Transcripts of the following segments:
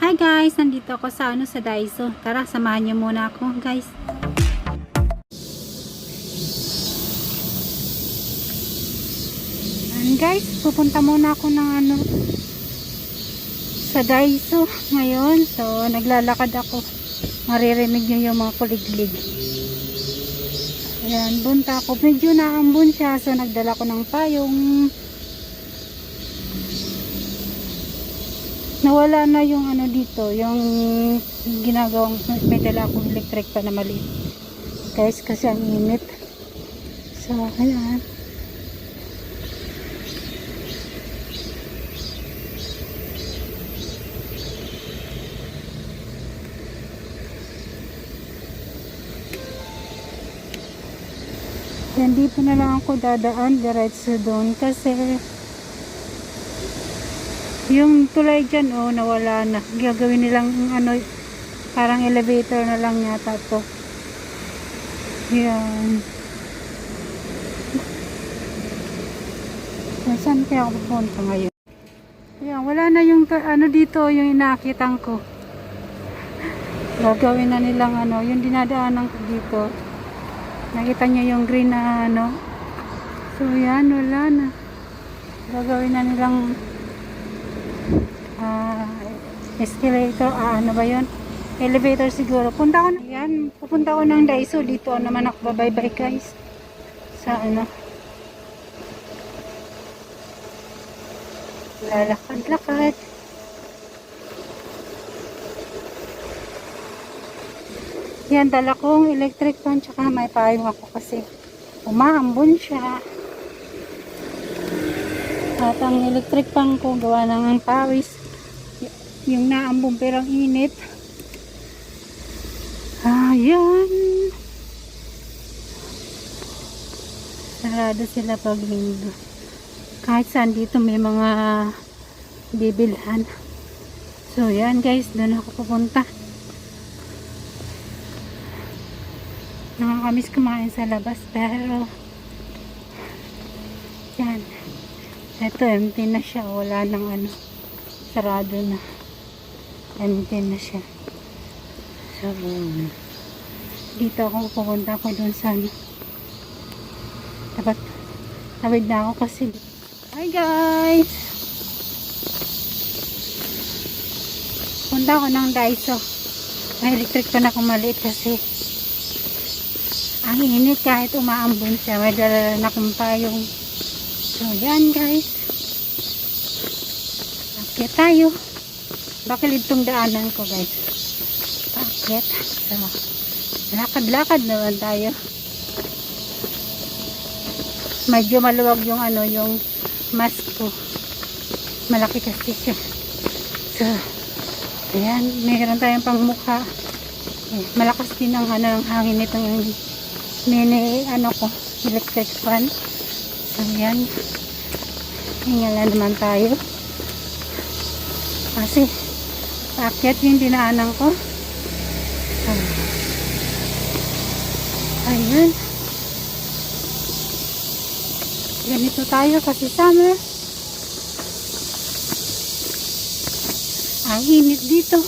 Hi guys, nandito ako sa sa Daiso. Tara, samahan niyo muna ako, guys. And guys, pupunta muna ako ng sa Daiso ngayon. So, naglalakad ako. Maririnig niyo yung mga kuliglig. Ayan, bunta ako. Medyo naambon siya. So, nagdala ko ng payong. Nawala na yung dito, yung ginagawang may dala akong electric pa na maliit. Guys, kasi ang init. So, ayan. Yan, dito na lang ako dadaan diretso doon kasi yung tulay dyan, nawala na. Gagawin nilang parang elevator na lang yata to. Yan. Saan kaya ako pupunta ngayon? Yan, wala na yung dito, yung inakitan ko. Gagawin na nilang yung dinadaanan ko dito. Nakita nyo yung green na So yan, wala na. Gagawin na nilang escalator, ano ba yun? Elevator siguro. Punta ko na yan. Pupunta ko ng Daiso. Dito naman ako bye-bye guys. Sa lalakad-lakad. Yan, dala kong electric fan tsaka may payong ako kasi umaambon siya. At ang electric fan ko gawa ng pawis. Yung naambon pero init. Ayan. Sarado sila pag linggo. Kahit saan dito may mga bibilhan. So yan guys, doon ako pupunta. Nakakamiss kumain sa labas pero yan. Ito empty na siya. Wala nang sarado na. Empty na siya. So dito ako pupunta ko dun sa tawid na ako kasi. Hi guys, punta ako ng Daiso. May electric pa na maliit kasi ang init kahit umaambon siya. May dala na akong payong. So yan guys, akit tayo. Bakit itong daanan ko guys? Akit. So lakad-lakad naman tayo. Medyo maluwag yung yung mask ko. Malaki kasi siya. So ayan, mayroon tayong pangmukha. Malakas din ang ang hangin nitong mini ko, electric fan. So ayan, hingala naman tayo kasi paakyat yung dinaanan ko. So, ayan, ganito tayo kasi summer. Ang init dito.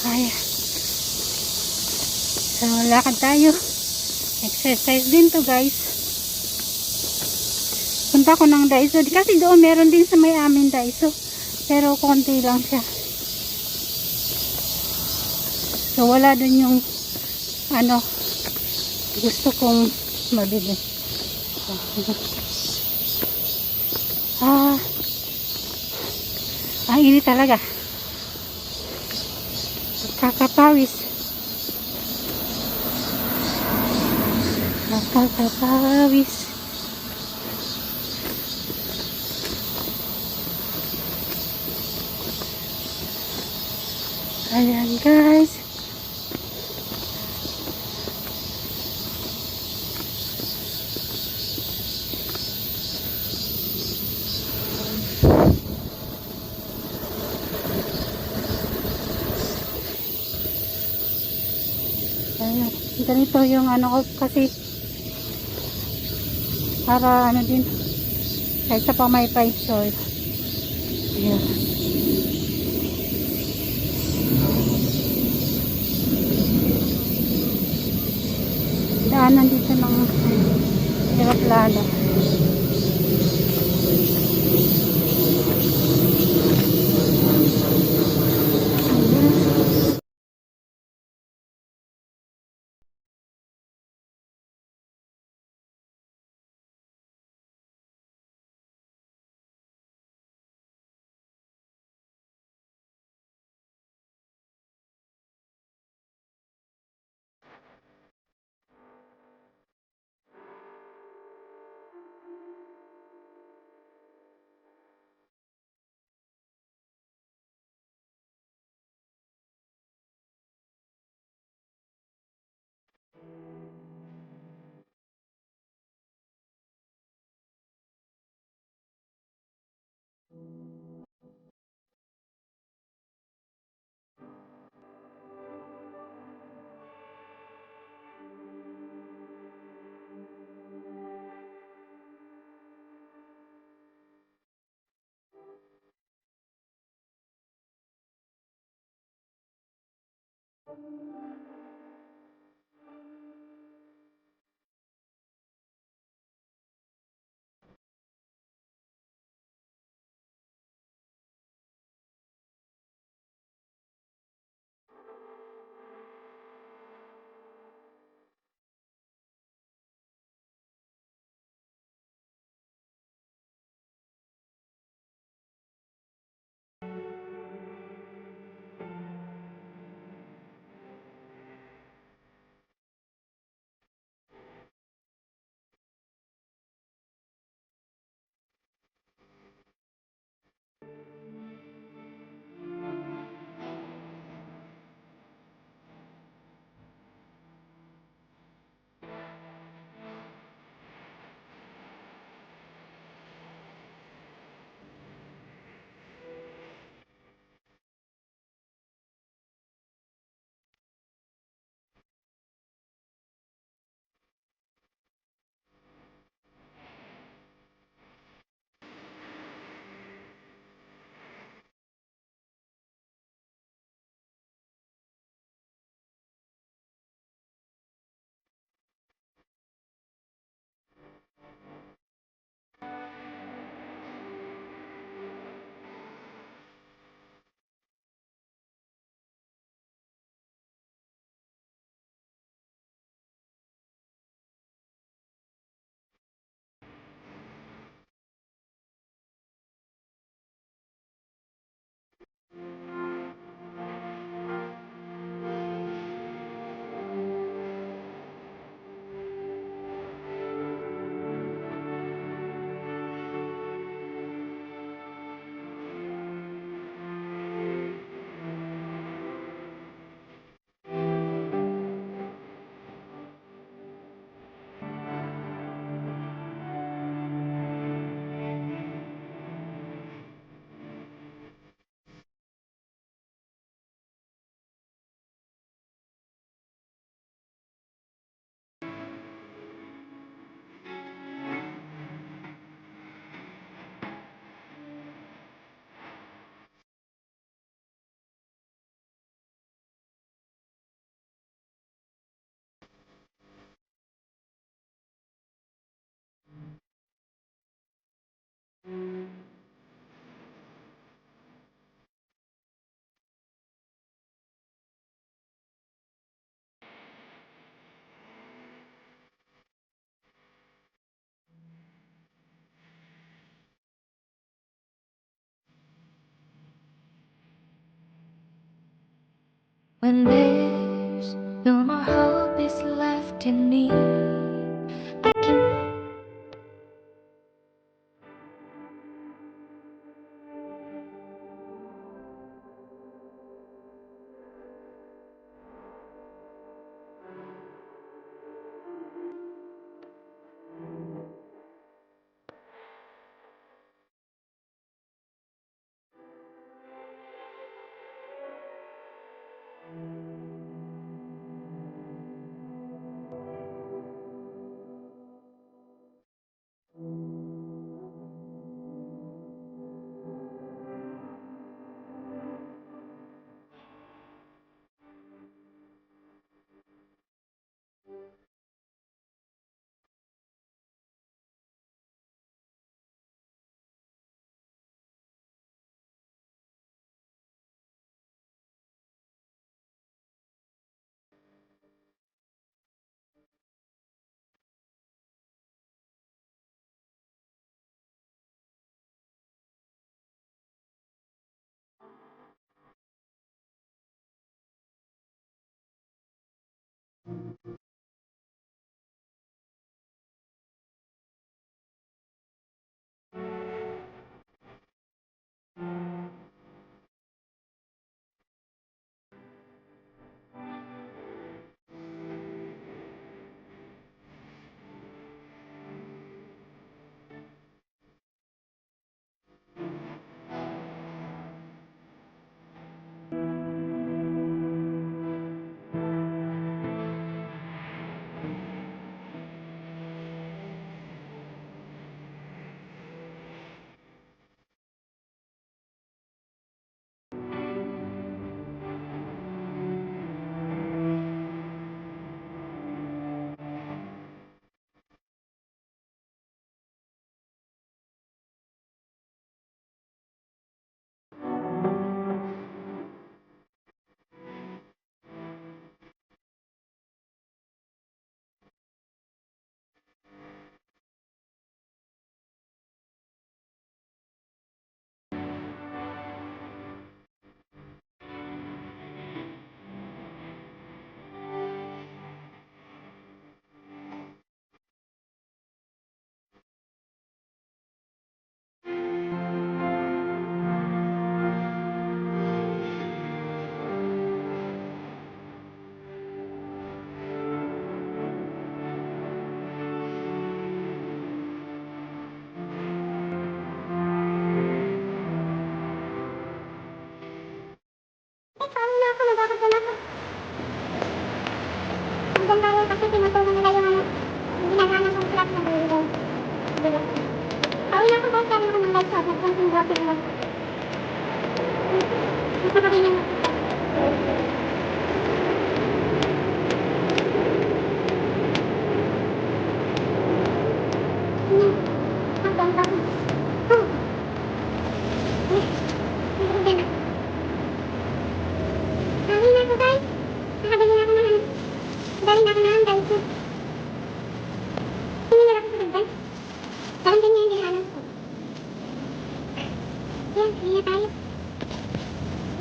Ayan. So lakad tayo. Exercise din to guys. Punta ko ng Daiso kasi doon meron din sa may amin Daiso pero konti lang siya. So wala dun yung gusto kong mabili. Ang init talaga. Kakapawis. Kakapawis. Ayan guys. Ayan. Ganito yung ko kasi para din kahit sa pamaypay. So ayan. daanan dito ng eroplano. When there's no more hope is left in me,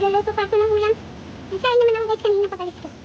Luluto pa ako ng ulam. Isain naman ako guys kanina pagalit ko.